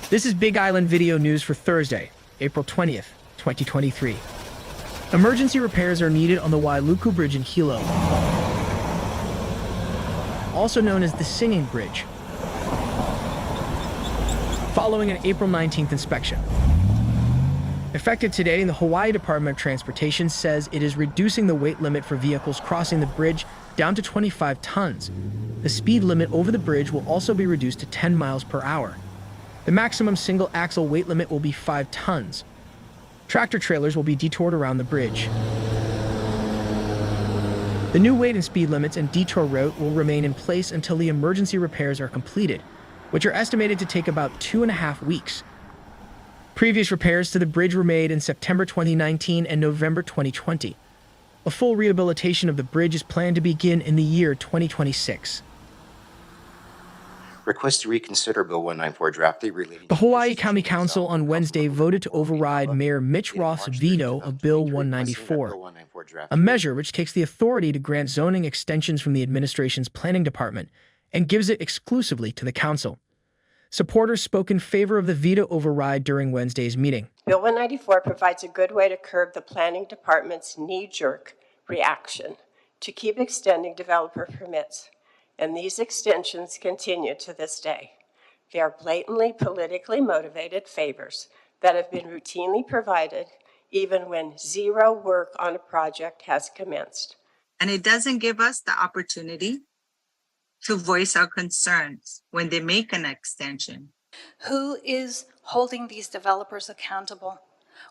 This is Big Island Video News for Thursday, April 20th, 2023. Emergency repairs are needed on the Wailuku Bridge in Hilo, also known as the Singing Bridge, following an April 19th inspection. Effective today, the Hawaii Department of Transportation says it is reducing the weight limit for vehicles crossing the bridge down to 25 tons. The speed limit over the bridge will also be reduced to 10 miles per hour. The maximum single axle weight limit will be 5 tons. Tractor trailers will be detoured around the bridge. The new weight and speed limits and detour route will remain in place until the emergency repairs are completed, which are estimated to take about 2.5 weeks. Previous repairs to the bridge were made in September 2019 and November 2020. A full rehabilitation of the bridge is planned to begin in the year 2026. Request to reconsider Bill 194 draft 3 relating The Hawaii County Council on Wednesday voted to override Mayor Mitch Roth's veto of Bill 194, a measure which takes the authority to grant zoning extensions from the administration's planning department and gives it exclusively to the council. Supporters spoke in favor of the veto override during Wednesday's meeting. Bill 194 provides a good way to curb the planning department's knee-jerk reaction to keep extending developer permits, and these extensions continue to this day. They are blatantly politically motivated favors that have been routinely provided even when zero work on a project has commenced. And it doesn't give us the opportunity to voice our concerns when they make an extension. Who is holding these developers accountable?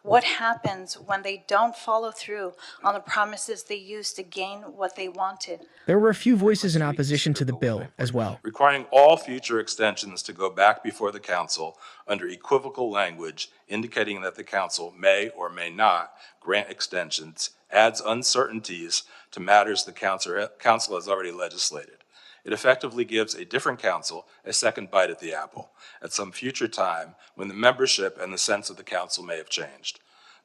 What happens when they don't follow through on the promises they used to gain what they wanted? There were a few voices in opposition to the bill as well. Requiring all future extensions to go back before the council under equivocal language indicating that the council may or may not grant extensions adds uncertainties to matters the council has already legislated. It effectively gives a different council a second bite at the apple at some future time when the membership and the sense of the council may have changed.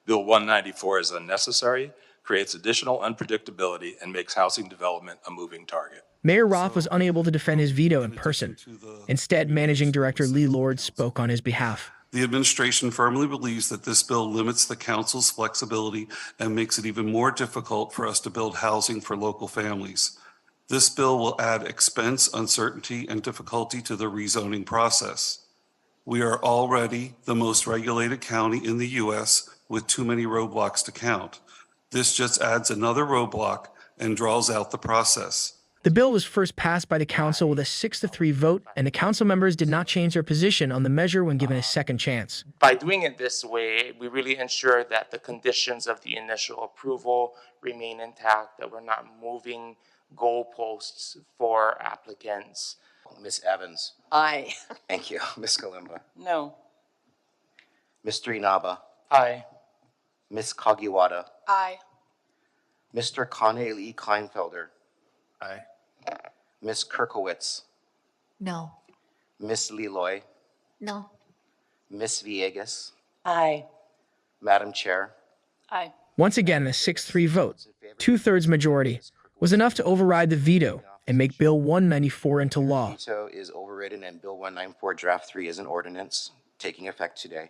Bill 194 is unnecessary, creates additional unpredictability, and makes housing development a moving target. Mayor Roth was unable to defend his veto in person. Instead, Managing Director Lee Lord spoke on his behalf. The administration firmly believes that this bill limits the council's flexibility and makes it even more difficult for us to build housing for local families. This bill will add expense, uncertainty, and difficulty to the rezoning process. We are already the most regulated county in the U.S. with too many roadblocks to count. This just adds another roadblock and draws out the process. The bill was first passed by the council with a 6-3 vote, and the council members did not change their position on the measure when given a second chance. By doing it this way, we really ensure that the conditions of the initial approval remain intact, that we're not moving goalposts for applicants. Ms. Evans. Aye. Thank you. Ms. Kalimba. No. Mr. Inaba. Aye. Ms. Kagiwara. Aye. Mr. Kane Kleinfelder. Aye. Ms. Kirkowitz. No. Ms. Leloy. No. Ms. Villegas. Aye. Madam Chair. Aye. Once again, a 6-3 vote, 2/3 majority, was enough to override the veto and make Bill 194 into law. Veto is overridden and Bill 194 draft 3 is an ordinance taking effect today.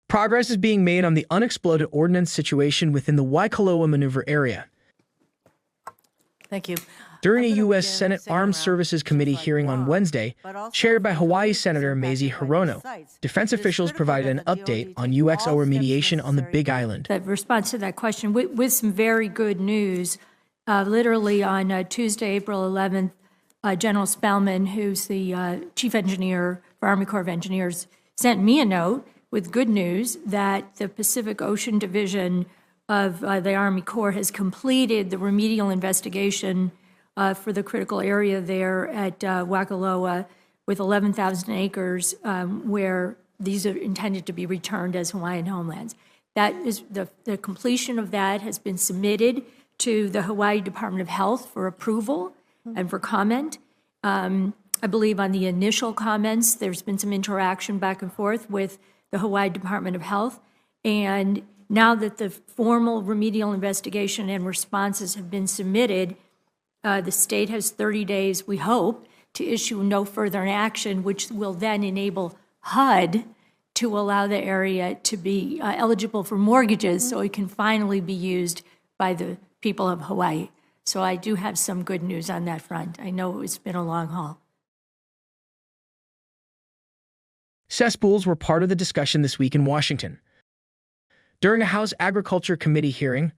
Progress is being made on the unexploded ordnance situation within the Waikoloa Maneuver area. Thank you. During a U.S. Senate Armed Services Committee hearing on Wednesday, chaired by Hawaii Senator Mazie Hirono, defense officials provided an update on UXO remediation on the Big Island. The response to that question with some very good news. Literally on Tuesday, April 11th, General Spellman, who's the chief engineer for Army Corps of Engineers, sent me a note with good news that the Pacific Ocean Division of the Army Corps has completed the remedial investigation for the critical area there at Waikoloa with 11,000 acres where these are intended to be returned as Hawaiian homelands. That is the completion of that has been submitted to the Hawaii Department of Health for approval and for comment. I believe on the initial comments, there's been some interaction back and forth with the Hawaii Department of Health. And now that the formal remedial investigation and responses have been submitted, the state has 30 days, we hope, to issue no further action, which will then enable HUD to allow the area to be eligible for mortgages so it can finally be used by the people of Hawaii. So I do have some good news on that front. I know it's been a long haul. Cesspools were part of the discussion this week in Washington. During a House Agriculture Committee hearing,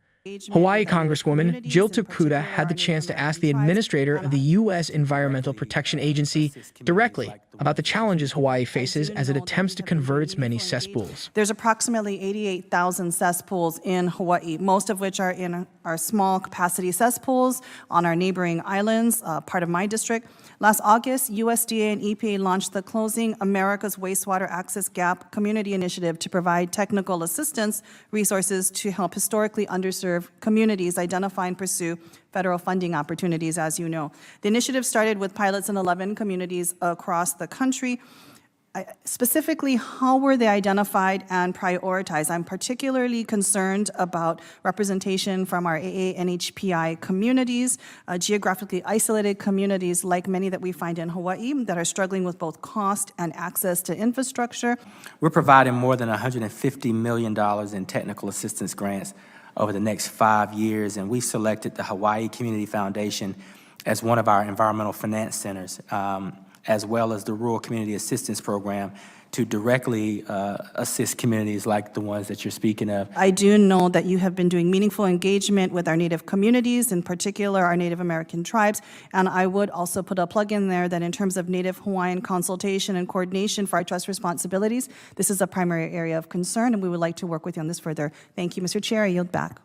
Hawaii Congresswoman Jill Tokuda had the chance to ask the administrator of the U.S. Environmental Protection Agency directly about the challenges Hawaii faces as it attempts to convert its many cesspools. There's approximately 88,000 cesspools in Hawaii, most of which are in our small capacity cesspools on our neighboring islands, part of my district. Last August, USDA and EPA launched the Closing America's Wastewater Access Gap Community Initiative to provide technical assistance resources to help historically underserved communities identify and pursue federal funding opportunities, as you know. The initiative started with pilots in 11 communities across the country. Specifically, how were they identified and prioritized? I'm particularly concerned about representation from our AA and HPI communities, geographically isolated communities like many that we find in Hawaii that are struggling with both cost and access to infrastructure. We're providing more than $150 million in technical assistance grants over the next 5 years, and we selected the Hawaii Community Foundation as one of our environmental finance centers, as well as the Rural Community Assistance Program to directly assist communities like the ones that you're speaking of. I do know that you have been doing meaningful engagement with our Native communities, in particular our Native American tribes, and I would also put a plug in there that in terms of Native Hawaiian consultation and coordination for our trust responsibilities, this is a primary area of concern, and we would like to work with you on this further. Thank you, Mr. Chair. I yield back.